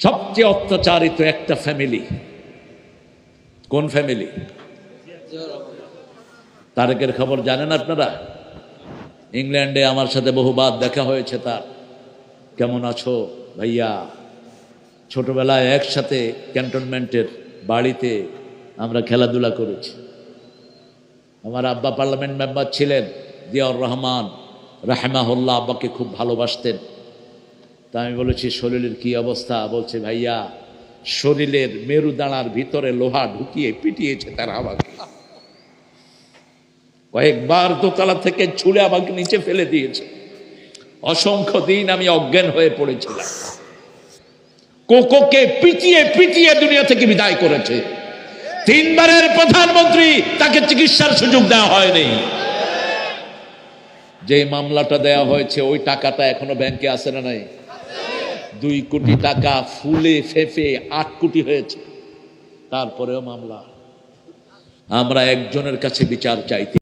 সবচেয়ে অত্যাচারিত একটা ফ্যামিলি। কোন ফ্যামিলি? তারেকের খবর জানেন আপনারা? ইংল্যান্ডে আমার সাথে বহুবার দেখা হয়েছে তার। কেমন আছো ভাইয়া? ছোটবেলায় একসাথে ক্যান্টনমেন্টের বাড়িতে আমরা খেলাধুলা করেছি। আমার আব্বা পার্লামেন্ট মেম্বার ছিলেন, জিয়াউর রহমান রাহেমাহুল্লাহ। আব্বাকে খুব ভালোবাসতেন। তা আমি বলেছি শরীরের কি অবস্থা? বলছে ভাইয়া শরীরের মেরুদাঁড়ার ভিতরে লোহা ঢুকিয়ে পিটিয়েছে তারা আমাকে। কয়েকবার দোতলা থেকে ছুঁড়ে আমাকে নিচে ফেলে দিয়েছে। অসংখ্য দিন আমি অজ্ঞান হয়ে পড়েছিলাম। কোকোকে পিটিয়ে পিটিয়ে দুনিয়া থেকে বিদায় করেছে। 3 বারের প্রধানমন্ত্রী, তাকে চিকিৎসার সুযোগ দেওয়া হয়নি। যে মামলাটা দেওয়া হয়েছে ওই টাকাটা এখনো ব্যাংকে আছে না নাই? 2 কোটি টাকা ফুলে ফেঁপে 8 কোটি হয়েছে। তারপরেও মামলা। আমরা একজনের কাছে বিচার চাইতে